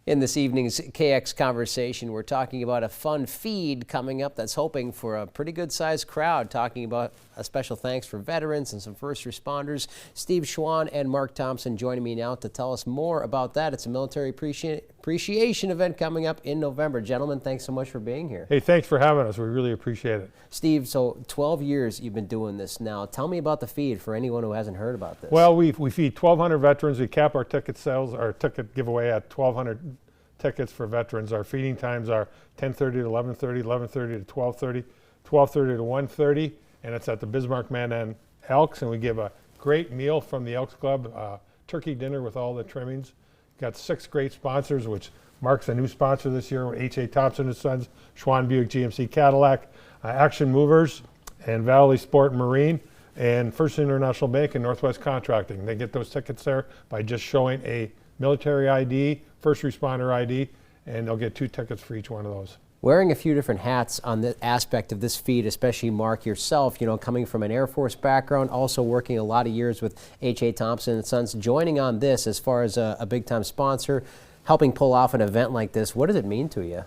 In this evening's KX Conversation, we're talking about a fun feed coming up that's hoping for a pretty good sized crowd, talking about a special thanks for veterans and some first responders. Steve Schwan and Mark Thompson joining me now to tell us more about that. It's a military appreciation event coming up in November. Gentlemen, thanks so much for being here. Hey, thanks for having us. We really appreciate it. Steve, so 12 years you've been doing this now. Tell me about the feed for anyone who hasn't heard about this. Well, we feed 1,200 veterans. We cap our ticket sales, our ticket giveaway at 1,200 tickets for veterans. Our feeding times are 10:30 to 11:30, 11:30 to 12:30, 12:30 to 1:30, and it's at the Bismarck Mandan Elks, and we give a great meal from the Elks Club, turkey dinner with all the trimmings. Got 6 great sponsors, which Mark's a new sponsor this year with H.A. Thompson & Sons, Schwan Buick GMC Cadillac, Action Movers, and Valley Sport Marine, and First International Bank and Northwest Contracting. They get those tickets there by just showing a military ID, first responder ID, and they'll get 2 tickets for each one of those. Wearing a few different hats on the aspect of this feed, especially Mark yourself, you know, coming from an Air Force background, also working a lot of years with H.A. Thompson & Sons, joining on this as far as a big-time sponsor, helping pull off an event like this, what does it mean to you?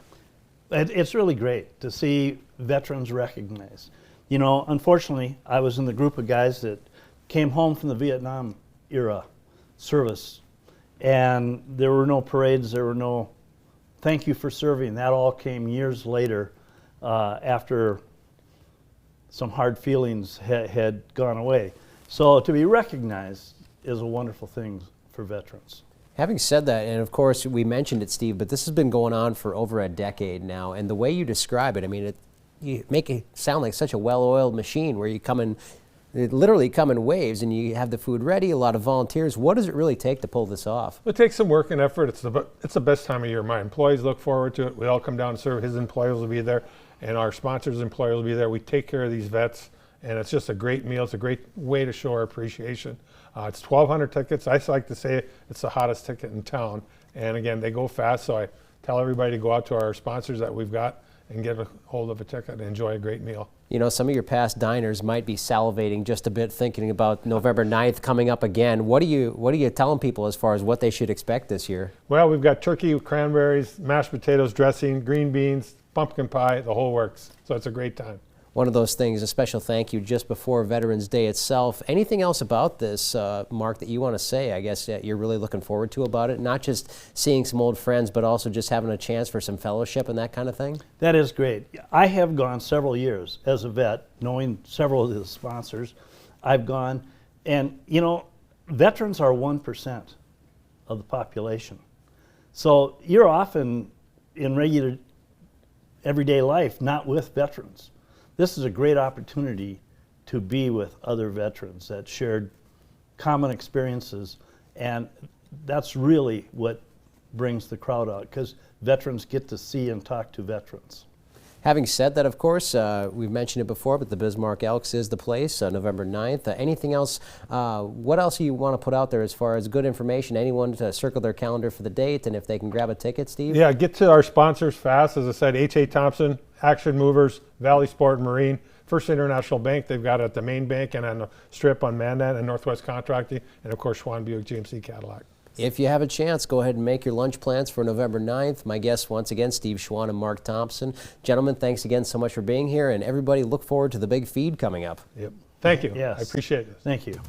It's really great to see veterans recognized. You know, unfortunately, I was in the group of guys that came home from the Vietnam era service, and there were no parades, there were no thank you for serving. That all came years later after some hard feelings had gone away. So to be recognized is a wonderful thing for veterans. Having said that, and of course we mentioned it, Steve, but this has been going on for over a decade now, and the way you describe it, I mean, you make it sound like such a well-oiled machine where you come in, it literally come in waves, and you have the food ready, a lot of volunteers. What does it really take to pull this off? It takes some work and effort. It's the best time of year. My employees look forward to it. We all come down to serve. His employees will be there, and our sponsors' employees will be there. We take care of these vets, and it's just a great meal. It's a great way to show our appreciation. It's 1,200 tickets. I like to say it's the hottest ticket in town. And again, they go fast, so I tell everybody to go out to our sponsors that we've got and get a hold of a ticket and enjoy a great meal. You know, some of your past diners might be salivating just a bit thinking about November 9th coming up again. What are you telling people as far as what they should expect this year? Well, we've got turkey, cranberries, mashed potatoes, dressing, green beans, pumpkin pie, the whole works. So it's a great time. One of those things, a special thank you just before Veterans Day itself. Anything else about this, Mark, that you want to say, I guess, you're really looking forward to about it? Not just seeing some old friends, but also just having a chance for some fellowship and that kind of thing? That is great. I have gone several years as a vet, knowing several of the sponsors. I've gone, and you know, veterans are 1% of the population. So you're often in regular everyday life not with veterans. This is a great opportunity to be with other veterans that shared common experiences, and that's really what brings the crowd out, because veterans get to see and talk to veterans. Having said that, of course, we've mentioned it before, but the Bismarck Elks is the place, November 9th. Anything else, what else do you want to put out there as far as good information? Anyone to circle their calendar for the date, and if they can grab a ticket, Steve? Yeah, get to our sponsors fast. As I said, H.A. Thompson, Action Movers, Valley Sport Marine, First International Bank. They've got it at the main bank and on the strip on Mandan and Northwest Contracting, and of course Schwan Buick GMC Cadillac. If you have a chance, go ahead and make your lunch plans for November 9th. My guests, once again, Steve Schwan and Mark Thompson. Gentlemen, thanks again so much for being here, and everybody look forward to the big feed coming up. Yep. Thank you. Yes. I appreciate it. Thank you.